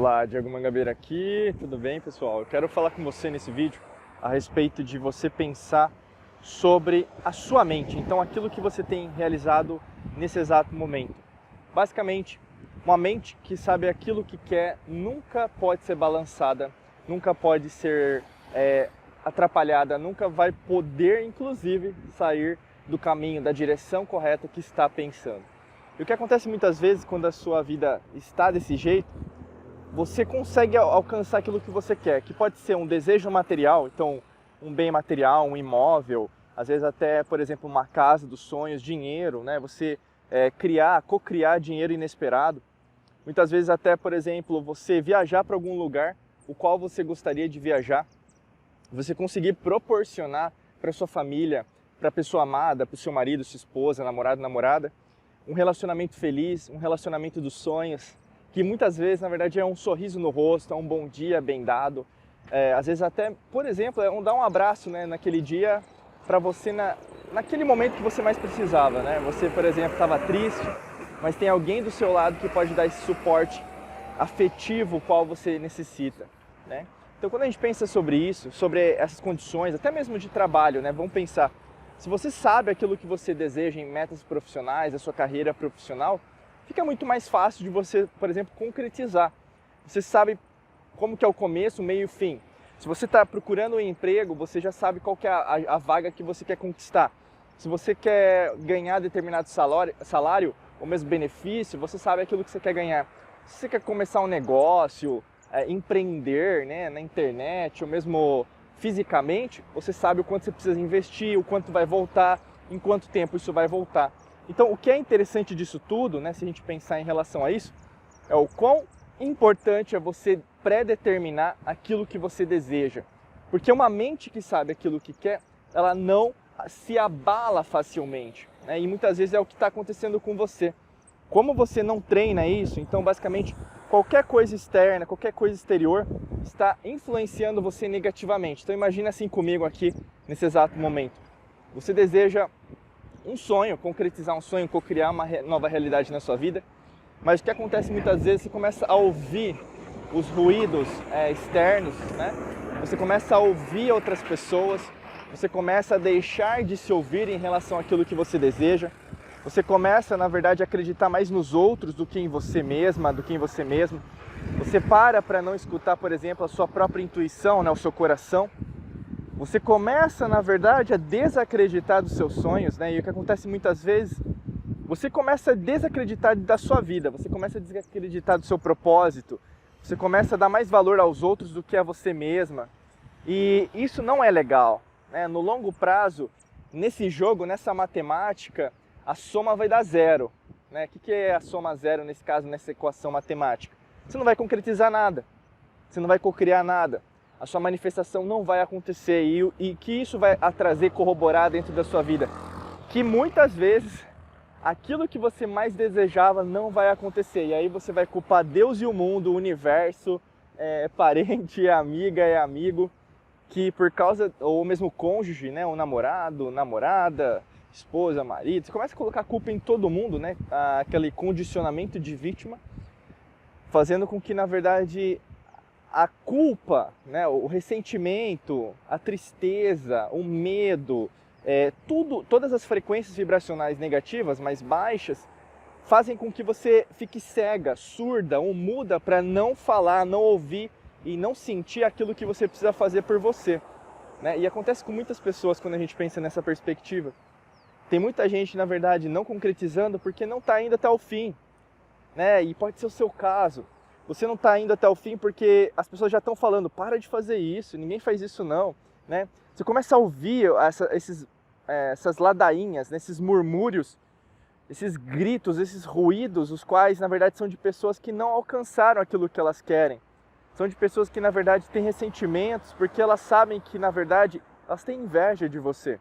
Olá, Diego Mangabeira aqui, tudo bem, pessoal? Eu quero falar com você nesse vídeo a respeito de você pensar sobre a sua mente, então aquilo que você tem realizado nesse exato momento. Basicamente, uma mente que sabe aquilo que quer nunca pode ser balançada, nunca pode ser atrapalhada, nunca vai poder, inclusive, sair do caminho, da direção correta que está pensando. E o que acontece muitas vezes quando a sua vida está desse jeito, você consegue alcançar aquilo que você quer, que pode ser um desejo material, então um bem material, um imóvel, às vezes até, por exemplo, uma casa dos sonhos, dinheiro, né? Você co-criar dinheiro inesperado. Muitas vezes até, por exemplo, você viajar para algum lugar o qual você gostaria de viajar, você conseguir proporcionar para sua família, para a pessoa amada, para o seu marido, sua esposa, namorado, namorada, um relacionamento feliz, um relacionamento dos sonhos, que muitas vezes, na verdade, é um sorriso no rosto, é um bom dia bem dado. Às vezes até, por exemplo, dar um abraço, né, naquele dia para você, naquele momento que você mais precisava. Né? Você, por exemplo, estava triste, mas tem alguém do seu lado que pode dar esse suporte afetivo qual você necessita. Né? Então, quando a gente pensa sobre isso, sobre essas condições, até mesmo de trabalho, né, vamos pensar, se você sabe aquilo que você deseja em metas profissionais, a sua carreira profissional, fica muito mais fácil de você, por exemplo, concretizar. Você sabe como que é o começo, o meio e o fim. Se você está procurando um emprego, você já sabe qual que é a vaga que você quer conquistar. Se você quer ganhar determinado salário ou mesmo benefício, você sabe aquilo que você quer ganhar. Se você quer começar um negócio, empreender, né, na internet ou mesmo fisicamente, você sabe o quanto você precisa investir, o quanto vai voltar, em quanto tempo isso vai voltar. Então, o que é interessante disso tudo, né, se a gente pensar em relação a isso, é o quão importante é você pré-determinar aquilo que você deseja. Porque uma mente que sabe aquilo que quer, ela não se abala facilmente. Né? E muitas vezes é o que está acontecendo com você. Como você não treina isso, então basicamente qualquer coisa externa, qualquer coisa exterior está influenciando você negativamente. Então imagina assim comigo aqui, nesse exato momento. Você deseja um sonho, concretizar um sonho, co-criar uma nova realidade na sua vida, mas o que acontece muitas vezes, você começa a ouvir os ruídos externos, né? Você começa a ouvir outras pessoas, você começa a deixar de se ouvir em relação àquilo que você deseja, você começa, na verdade, a acreditar mais nos outros do que em você mesma, do que em você mesmo. Você para não escutar, por exemplo, a sua própria intuição, né? O seu coração. Você começa, na verdade, a desacreditar dos seus sonhos, né? E o que acontece muitas vezes, você começa a desacreditar da sua vida, você começa a desacreditar do seu propósito, você começa a dar mais valor aos outros do que a você mesma. E isso não é legal, né? No longo prazo, nesse jogo, nessa matemática, a soma vai dar zero. Né? O que é a soma zero, nesse caso, nessa equação matemática? Você não vai concretizar nada, você não vai cocriar nada. A sua manifestação não vai acontecer e que isso vai trazer, corroborar dentro da sua vida. Que muitas vezes aquilo que você mais desejava não vai acontecer. E aí você vai culpar Deus e o mundo, o universo, parente, amiga e amigo, que por causa, ou mesmo cônjuge, né, o namorado, namorada, esposa, marido, você começa a colocar a culpa em todo mundo, né, aquele condicionamento de vítima, fazendo com que, na verdade, a culpa, né, o ressentimento, a tristeza, o medo, todas as frequências vibracionais negativas, mais baixas, fazem com que você fique cega, surda ou muda para não falar, não ouvir e não sentir aquilo que você precisa fazer por você. Né? E acontece com muitas pessoas quando a gente pensa nessa perspectiva. Tem muita gente, na verdade, não concretizando porque não está indo até o fim. Né? E pode ser o seu caso. Você não está indo até o fim porque as pessoas já estão falando, para de fazer isso, ninguém faz isso não. Né? Você começa a ouvir essas ladainhas, né? Esses murmúrios, esses gritos, esses ruídos, os quais na verdade são de pessoas que não alcançaram aquilo que elas querem. São de pessoas que na verdade têm ressentimentos porque elas sabem que na verdade elas têm inveja de você.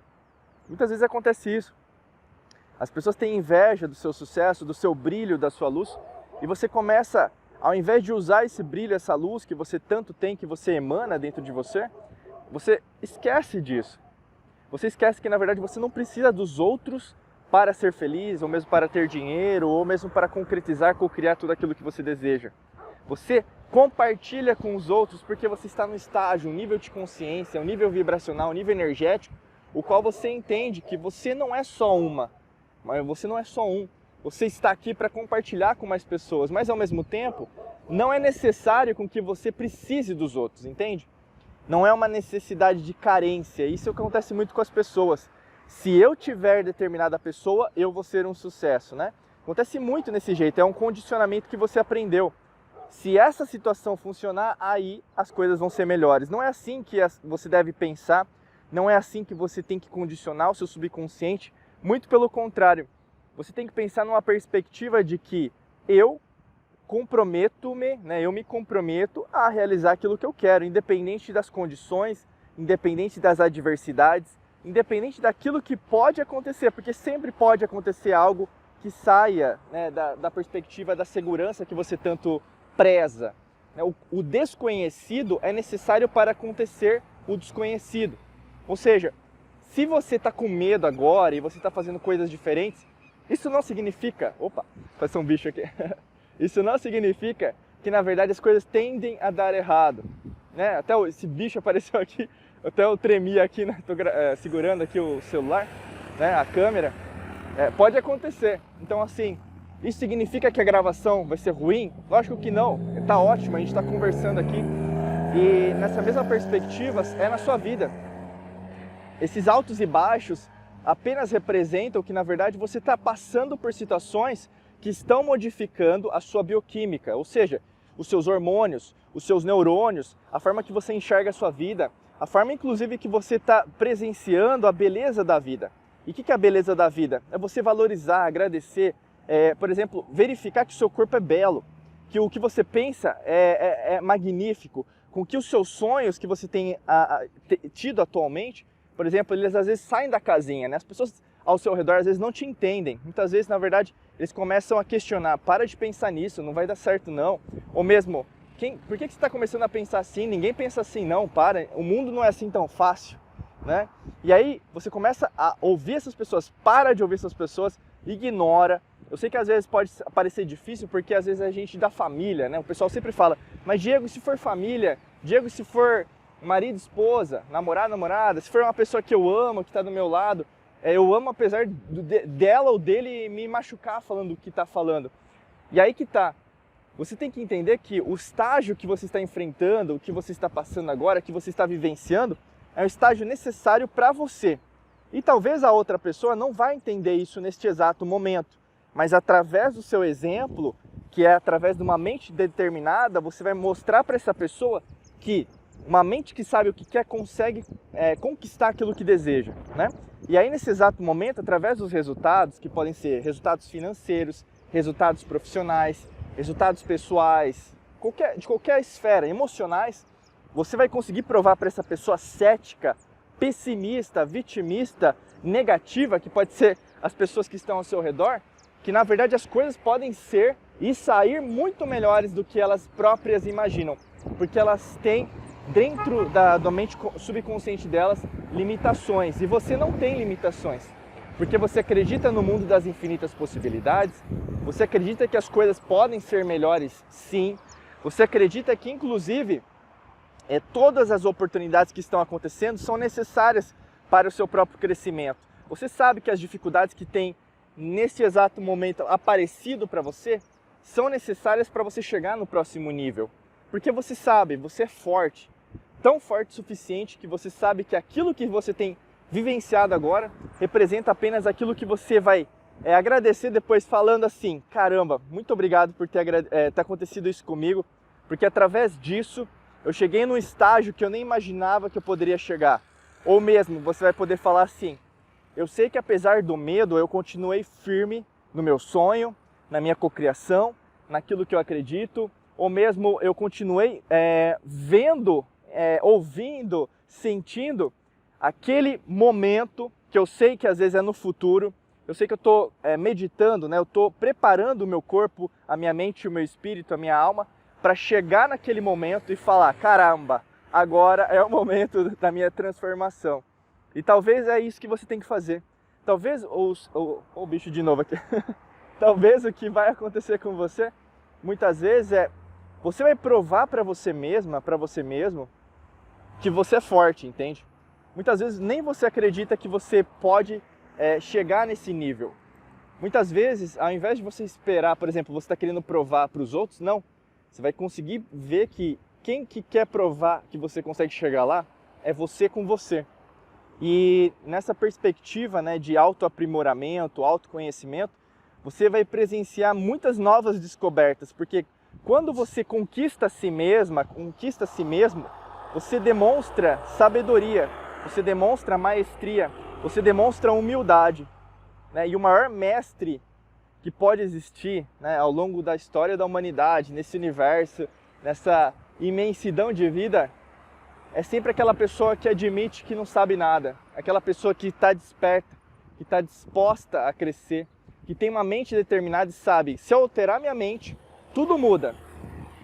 Muitas vezes acontece isso. As pessoas têm inveja do seu sucesso, do seu brilho, da sua luz, e você começa, ao invés de usar esse brilho, essa luz que você tanto tem, que você emana dentro de você esquece disso. Você esquece que, na verdade, você não precisa dos outros para ser feliz, ou mesmo para ter dinheiro, ou mesmo para concretizar, co-criar tudo aquilo que você deseja. Você Compartilha com os outros porque você está no estágio, um nível de consciência, um nível vibracional, um nível energético, o qual você entende que você não é só uma, mas você não é só um. Você está aqui para compartilhar com mais pessoas, mas ao mesmo tempo, não é necessário com que você precise dos outros, entende? Não é uma necessidade de carência, isso acontece muito com as pessoas. Se eu tiver determinada pessoa, eu vou ser um sucesso, né? Acontece muito nesse jeito, é um condicionamento que você aprendeu. Se essa situação funcionar, aí as coisas vão ser melhores. Não é assim que você deve pensar, não é assim que você tem que condicionar o seu subconsciente, muito pelo contrário. Você tem que pensar numa perspectiva de que eu me comprometo a realizar aquilo que eu quero, independente das condições, independente das adversidades, independente daquilo que pode acontecer, porque sempre pode acontecer algo que saia, né, da perspectiva da segurança que você tanto preza. O desconhecido é necessário para acontecer o desconhecido. Ou seja, se você está com medo agora e você está fazendo coisas diferentes, isso não significa... Opa, passou um bicho aqui. Isso não significa que, na verdade, as coisas tendem a dar errado. Né? Até esse bicho apareceu aqui, até eu tremi aqui, né? Tô segurando aqui o celular, né? A câmera. Pode acontecer. Então, assim, isso significa que a gravação vai ser ruim? Lógico que não. Está ótimo, a gente está conversando aqui. E nessa mesma perspectiva, é na sua vida. Esses altos e baixos apenas representam que, na verdade, você está passando por situações que estão modificando a sua bioquímica, ou seja, os seus hormônios, os seus neurônios, a forma que você enxerga a sua vida, a forma, inclusive, que você está presenciando a beleza da vida. E o que é a beleza da vida? É você valorizar, agradecer, por exemplo, verificar que o seu corpo é belo, que o que você pensa é magnífico, com que os seus sonhos que você tem tido atualmente, por exemplo, eles às vezes saem da casinha, né? As pessoas ao seu redor às vezes não te entendem. Muitas vezes, na verdade, eles começam a questionar, para de pensar nisso, não vai dar certo não. Ou mesmo, por que você está começando a pensar assim? Ninguém pensa assim não, para, o mundo não é assim tão fácil. Né? E aí você começa a ouvir essas pessoas, para de ouvir essas pessoas, ignora. Eu sei que às vezes pode parecer difícil porque às vezes a gente da família, né? O pessoal sempre fala, mas Diego, se for família, Diego, se for marido, esposa, namorado, namorada, se for uma pessoa que eu amo, que está do meu lado, eu amo apesar dela ou dele me machucar falando o que está falando. E aí que tá. Você tem que entender que o estágio que você está enfrentando, o que você está passando agora, que você está vivenciando, é um estágio necessário para você. E talvez a outra pessoa não vai entender isso neste exato momento, mas através do seu exemplo, que é através de uma mente determinada, você vai mostrar para essa pessoa que uma mente que sabe o que quer consegue conquistar aquilo que deseja, né? E aí nesse exato momento, através dos resultados, que podem ser resultados financeiros, resultados profissionais, resultados pessoais, de qualquer esfera, emocionais, você vai conseguir provar para essa pessoa cética, pessimista, vitimista, negativa, que pode ser as pessoas que estão ao seu redor, que na verdade as coisas podem ser e sair muito melhores do que elas próprias imaginam, porque elas têm dentro da mente subconsciente delas limitações, e você não tem limitações, porque você acredita no mundo das infinitas possibilidades, você acredita que as coisas podem ser melhores, sim, você acredita que inclusive todas as oportunidades que estão acontecendo são necessárias para o seu próprio crescimento. Você sabe que as dificuldades que tem nesse exato momento aparecido para você são necessárias para você chegar no próximo nível. Porque você sabe, você é forte, tão forte o suficiente que você sabe que aquilo que você tem vivenciado agora representa apenas aquilo que você vai agradecer depois falando assim, caramba, muito obrigado por ter acontecido isso comigo, porque através disso eu cheguei num estágio que eu nem imaginava que eu poderia chegar. Ou mesmo, você vai poder falar assim, eu sei que apesar do medo, eu continuei firme no meu sonho, na minha cocriação, naquilo que eu acredito, ou mesmo eu continuei vendo, ouvindo, sentindo aquele momento que eu sei que às vezes é no futuro, eu sei que eu estou meditando, né? Eu estou preparando o meu corpo, a minha mente, o meu espírito, a minha alma, para chegar naquele momento e falar, caramba, agora é o momento da minha transformação. E talvez é isso que você tem que fazer. Talvez, o bicho de novo aqui, talvez o que vai acontecer com você, muitas vezes você vai provar para você mesma, para você mesmo, que você é forte, entende? Muitas vezes nem você acredita que você pode chegar nesse nível. Muitas vezes, ao invés de você esperar, por exemplo, você está querendo provar para os outros, não. Você vai conseguir ver que quem que quer provar que você consegue chegar lá é você com você. E nessa perspectiva, né, de autoaprimoramento, autoconhecimento, você vai presenciar muitas novas descobertas, porque quando você conquista a si mesma, conquista a si mesmo, você demonstra sabedoria, você demonstra maestria, você demonstra humildade, né? E o maior mestre que pode existir, né, ao longo da história da humanidade, nesse universo, nessa imensidão de vida, é sempre aquela pessoa que admite que não sabe nada, aquela pessoa que está desperta, que está disposta a crescer, que tem uma mente determinada e sabe, se eu alterar minha mente, tudo muda.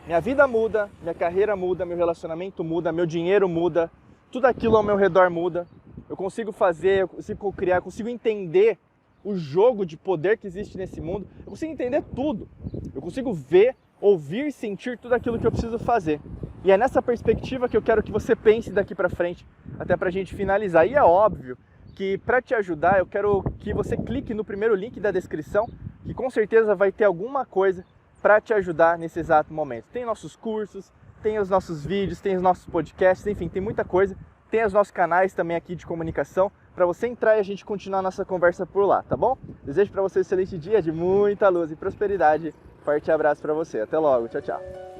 Minha vida muda, minha carreira muda, meu relacionamento muda, meu dinheiro muda, tudo aquilo ao meu redor muda. Eu consigo fazer, eu consigo criar, eu consigo entender o jogo de poder que existe nesse mundo. Eu consigo entender tudo. Eu consigo ver, ouvir e sentir tudo aquilo que eu preciso fazer. E é nessa perspectiva que eu quero que você pense daqui para frente, até para a gente finalizar. E é óbvio que para te ajudar, eu quero que você clique no primeiro link da descrição, que com certeza vai ter alguma coisa para te ajudar nesse exato momento. Tem nossos cursos, tem os nossos vídeos, tem os nossos podcasts, enfim, tem muita coisa. Tem os nossos canais também aqui de comunicação para você entrar e a gente continuar a nossa conversa por lá, tá bom? Desejo para você um excelente dia de muita luz e prosperidade. Forte abraço para você. Até logo. Tchau, tchau.